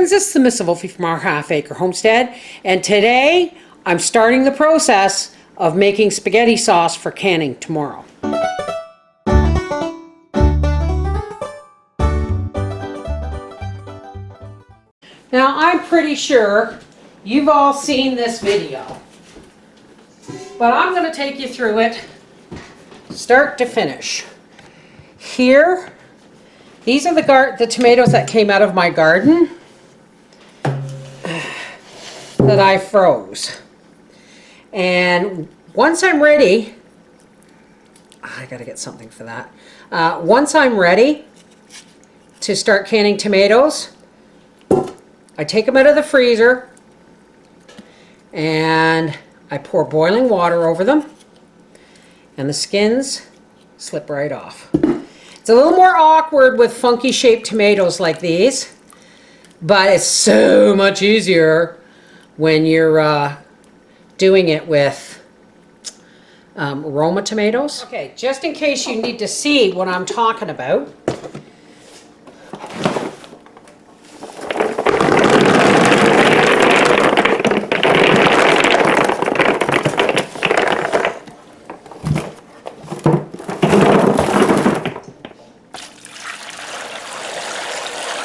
friends, this is the Miss Wolfie from our Half Acre Homestead, and today I'm starting the process of making spaghetti sauce for canning tomorrow. Now I'm pretty sure you've all seen this video, but I'm going to take you through it start to finish. Here, these are the tomatoes that came out of my garden that I froze. And once I'm ready, I gotta get something for that. Once I'm ready to start canning tomatoes, I take them out of the freezer and I pour boiling water over them, and the skins slip right off. It's a little more awkward with funky shaped tomatoes like these, but it's so much easier when you're doing it with Roma tomatoes. Okay, just in case you need to see what I'm talking about,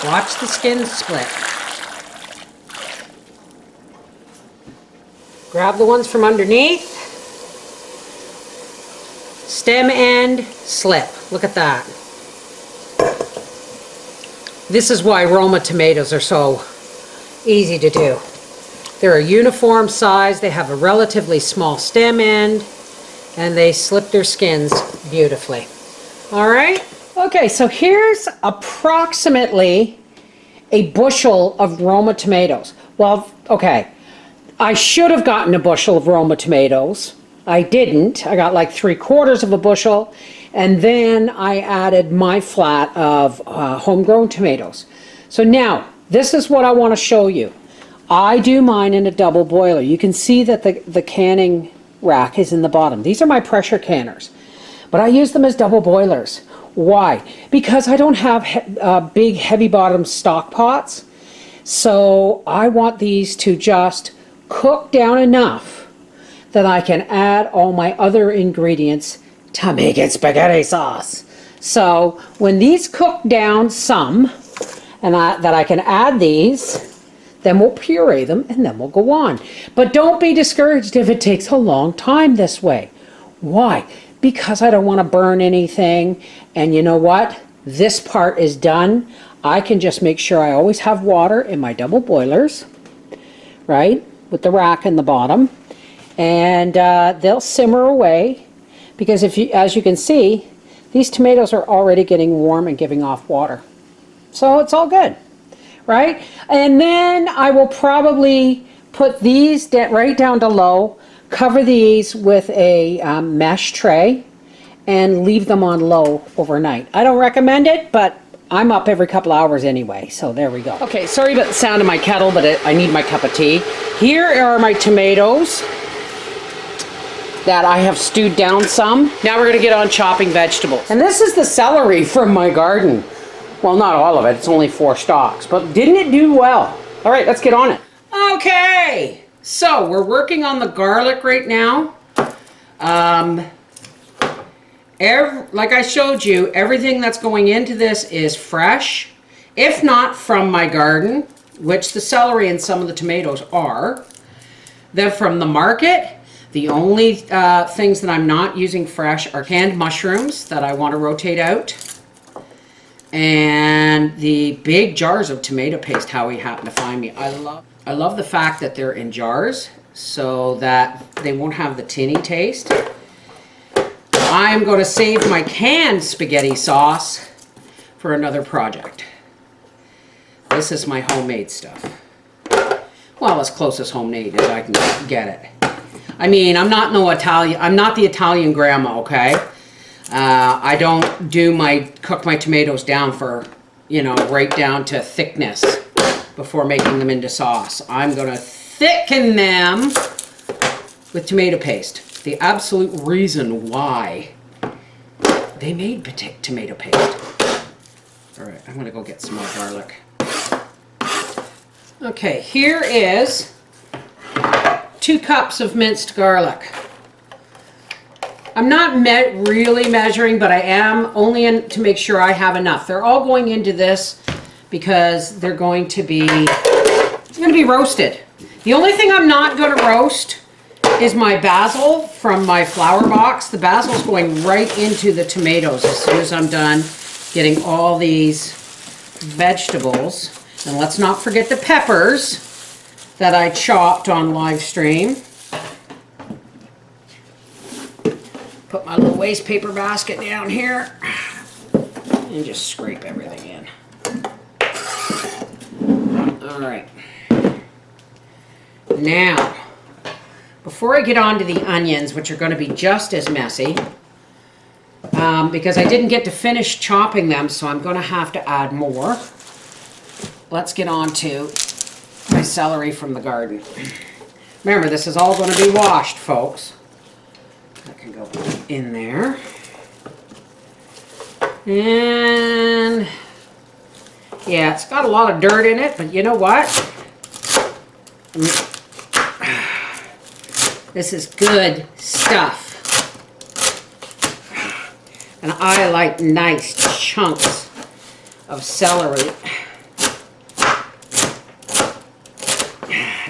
watch the skin split. Grab the ones from underneath. Stem end, slip. Look at that. This is why Roma tomatoes are so easy to do. They're a uniform size, they have a relatively small stem end, and they slip their skins beautifully. All right? Okay, so here's approximately a bushel of Roma tomatoes. Well, okay, I should have gotten a bushel of Roma tomatoes. I didn't. I got like 3/4 of a bushel, and then I added my flat of homegrown tomatoes. So now, this is what I want to show you. I do mine in a double boiler. You can see that the canning rack is in the bottom. These are my pressure canners, but I use them as double boilers. Why? Because I don't have big heavy bottom stock pots, so I want these to just cook down enough that I can add all my other ingredients to make it spaghetti sauce. So when these cook down some, and that I can add these, then we'll puree them and then we'll go on. But don't be discouraged if it takes a long time this way. Why? Because I don't want to burn anything, and you know what? This part is done. I can just make sure I always have water in my double boilers, right, with the rack in the bottom, and they'll simmer away, because as you can see, these tomatoes are already getting warm and giving off water, so it's all good, right? And then I will probably put these right down to low, cover these with a mesh tray, and leave them on low overnight. I don't recommend it, but I'm up every couple hours anyway, so there we go. Okay, sorry about the sound of my kettle, but I need my cup of tea. Here are my tomatoes that I have stewed down some. Now we're gonna get on chopping vegetables. And this is the celery from my garden. Well, not all of it, it's only 4 stalks, but didn't it do well? All right, let's get on it. Okay. So we're working on the garlic right now. Like I showed you, everything that's going into this is fresh, if not from my garden, which the celery and some of the tomatoes are. Then from the market, the only things that I'm not using fresh are canned mushrooms that I want to rotate out, and the big jars of tomato paste Howie happened to find me. I love the fact that they're in jars so that they won't have the tinny taste. I'm going to save my canned spaghetti sauce for another project. This is my homemade stuff. Well, as close as homemade as I can get it. I mean, I'm not the Italian grandma, okay? I don't cook my tomatoes down for, right down to thickness before making them into sauce. I'm going to thicken them with tomato paste. The absolute reason why they made tomato paste. All right, I'm going to go get some more garlic. Okay, here is 2 cups of minced garlic. I'm not really measuring, but I am only to make sure I have enough. They're all going into this because they're going to be roasted. The only thing I'm not going to roast is my basil from my flour box. The basil's going right into the tomatoes as soon as I'm done getting all these vegetables. And let's not forget the peppers that I chopped on live stream. Put my little waste paper basket down here and just scrape everything in. All right. Now, before I get on to the onions, which are going to be just as messy, because I didn't get to finish chopping them, so I'm going to have to add more. Let's get on to my celery from the garden. Remember, this is all going to be washed, folks. That can go in there. And yeah, it's got a lot of dirt in it, but you know what? This is good stuff. And I like nice chunks of celery.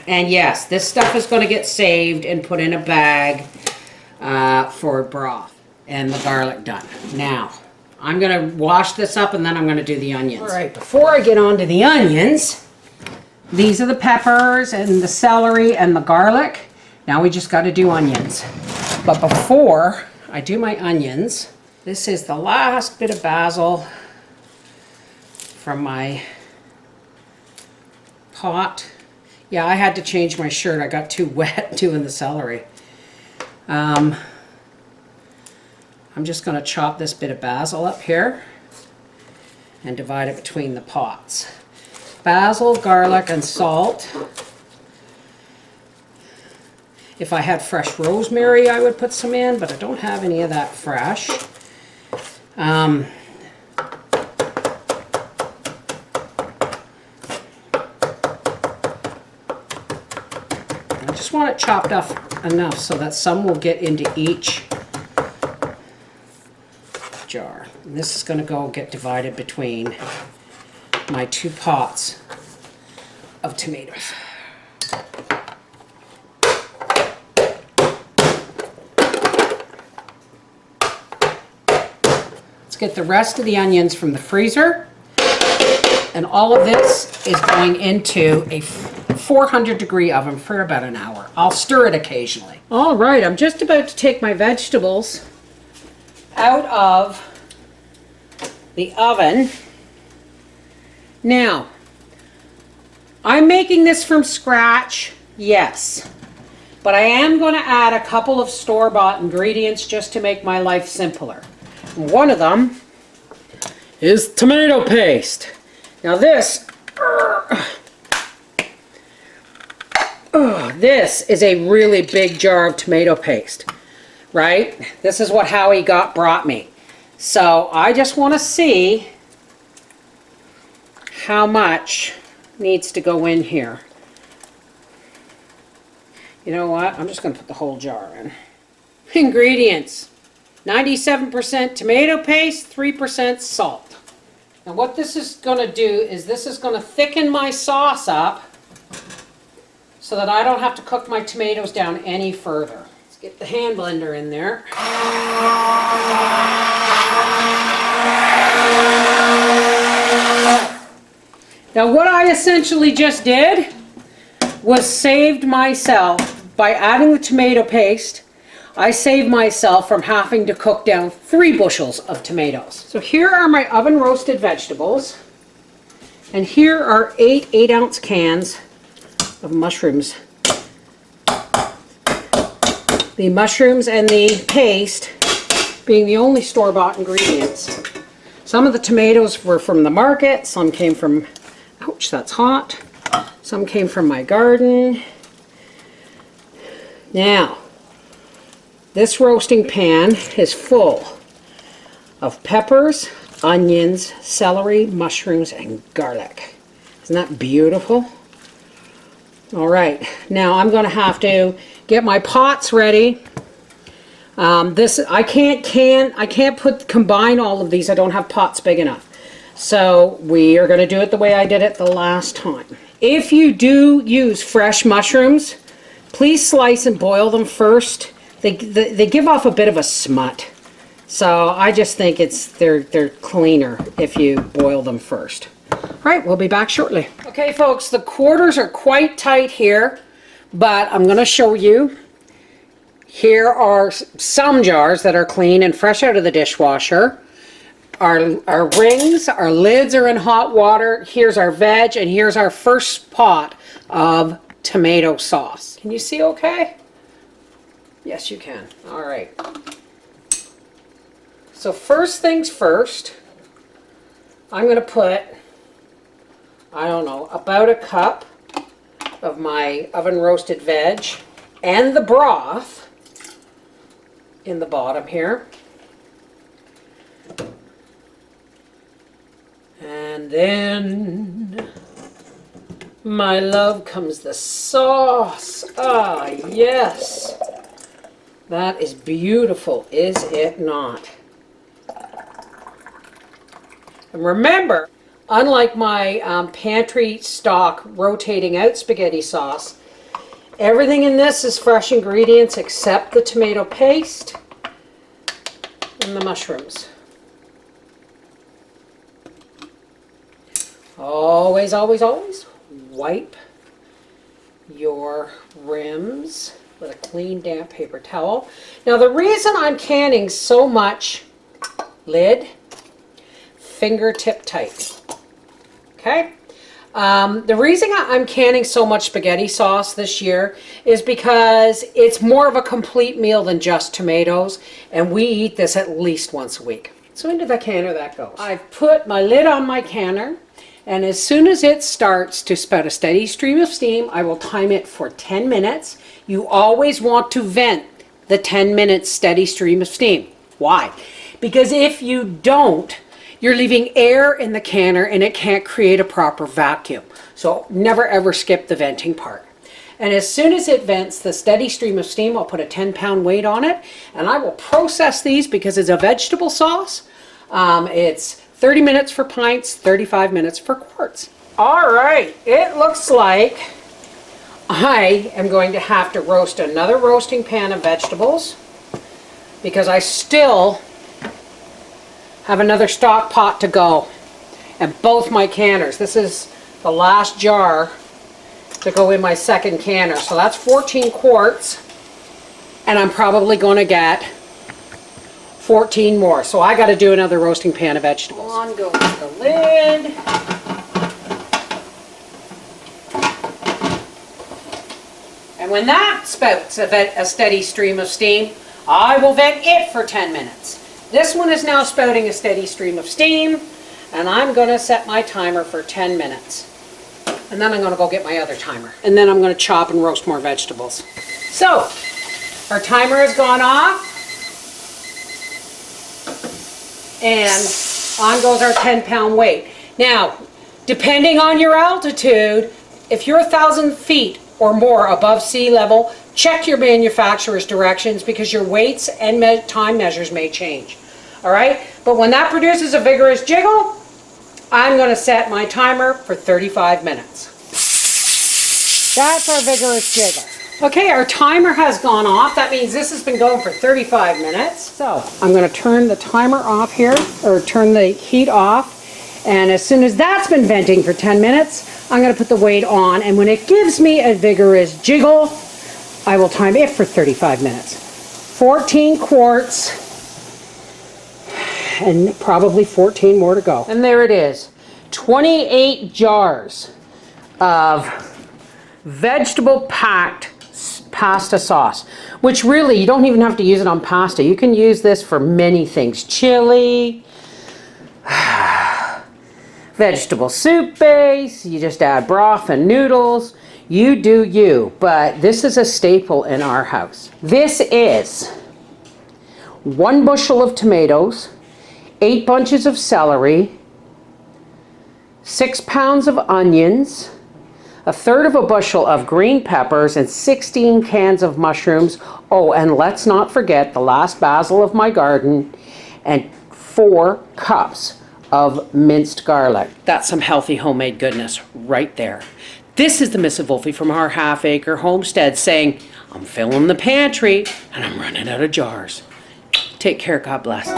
And yes, this stuff is going to get saved and put in a bag for broth. And the garlic done. Now, I'm going to wash this up and then I'm going to do the onions. All right, before I get on to the onions, these are the peppers and the celery and the garlic. Now we just got to do onions. But before I do my onions, this is the last bit of basil from my pot. Yeah, I had to change my shirt. I got too wet doing the celery. I'm just going to chop this bit of basil up here and divide it between the pots. Basil, garlic, and salt. If I had fresh rosemary, I would put some in, but I don't have any of that fresh. I just want it chopped up enough so that some will get into each jar. And this is going to go get divided between my 2 pots of tomatoes. Let's get the rest of the onions from the freezer. And all of this is going into a 400-degree oven for about an hour. I'll stir it occasionally. All right, I'm just about to take my vegetables out of the oven. Now, I'm making this from scratch, yes, but I am going to add a couple of store-bought ingredients just to make my life simpler. One of them is tomato paste. Now this is a really big jar of tomato paste, right? This is what Howie brought me. So I just want to see how much needs to go in here. You know what? I'm just going to put the whole jar in. Ingredients. 97% tomato paste, 3% salt. And what this is going to do is this is going to thicken my sauce up so that I don't have to cook my tomatoes down any further. Let's get the hand blender in there. Now what I essentially just did was saved myself, by adding the tomato paste, I saved myself from having to cook down 3 bushels of tomatoes. So here are my oven roasted vegetables, and here are 8 8-ounce cans of mushrooms. The mushrooms and the paste being the only store-bought ingredients. Some of the tomatoes were from the market, some came from, ouch, that's hot, some came from my garden. Now, this roasting pan is full of peppers, onions, celery, mushrooms, and garlic. Isn't that beautiful? All right, now I'm going to have to get my pots ready. I can't combine all of these. I don't have pots big enough. So we are going to do it the way I did it the last time. If you do use fresh mushrooms, please slice and boil them first. They give off a bit of a smut. So I just think they're cleaner if you boil them first. All right, we'll be back shortly. Okay, folks, the quarters are quite tight here, but I'm going to show you. Here are some jars that are clean and fresh out of the dishwasher. Our rings, our lids are in hot water. Here's our veg, and here's our first pot of tomato sauce. Can you see okay? Yes, you can. All right. So first things first, I'm going to put, I don't know, about a cup of my oven roasted veg and the broth in the bottom here. And then, my love, comes the sauce. Ah, yes. That is beautiful, is it not? And remember, unlike my pantry stock rotating out spaghetti sauce, everything in this is fresh ingredients except the tomato paste and the mushrooms. Always, always, always wipe your rims with a clean, damp paper towel. Now, the reason I'm canning so much lid, fingertip tight, okay? The reason I'm canning so much spaghetti sauce this year is because it's more of a complete meal than just tomatoes, and we eat this at least once a week. So into the canner that goes. I've put my lid on my canner, and as soon as it starts to spout a steady stream of steam, I will time it for 10 minutes. You always want to vent the 10-minute steady stream of steam. Why? Because if you don't, you're leaving air in the canner and it can't create a proper vacuum. So never ever skip the venting part. And as soon as it vents the steady stream of steam, I'll put a 10-pound weight on it, and I will process these because it's a vegetable sauce. It's 30 minutes for pints, 35 minutes for quarts. All right, it looks like I am going to have to roast another roasting pan of vegetables because I still have another stock pot to go, and both my canners. This is the last jar to go in my second canner. So that's 14 quarts, and I'm probably going to get 14 more. So I got to do another roasting pan of vegetables. On goes the lid. And when that spouts a steady stream of steam, I will vent it for 10 minutes. This one is now spouting a steady stream of steam, and I'm going to set my timer for 10 minutes. And then I'm going to go get my other timer. And then I'm going to chop and roast more vegetables. So, our timer has gone off. And on goes our 10-pound weight. Now, depending on your altitude, if you're 1,000 feet or more above sea level, check your manufacturer's directions because your weights and time measures may change. All right? But when that produces a vigorous jiggle, I'm going to set my timer for 35 minutes. That's our vigorous jiggle. Okay, our timer has gone off. That means this has been going for 35 minutes. So I'm going to turn the timer off here, or turn the heat off. And as soon as that's been venting for 10 minutes, I'm going to put the weight on. And when it gives me a vigorous jiggle, I will time it for 35 minutes. 14 quarts. And probably 14 more to go. And there it is. 28 jars of vegetable-packed pasta sauce, which really, you don't even have to use it on pasta. You can use this for many things. Chili, vegetable soup base, you just add broth and noodles. You do you, but this is a staple in our house. This is 1 bushel of tomatoes, 8 bunches of celery, 6 pounds of onions, 1/3 of a bushel of green peppers, and 16 cans of mushrooms. Oh, and let's not forget the last basil of my garden, and 4 cups of minced garlic. That's some healthy homemade goodness right there. This is the Mrs. Wolfie from our half-acre homestead saying, I'm filling the pantry and I'm running out of jars. Take care, God bless.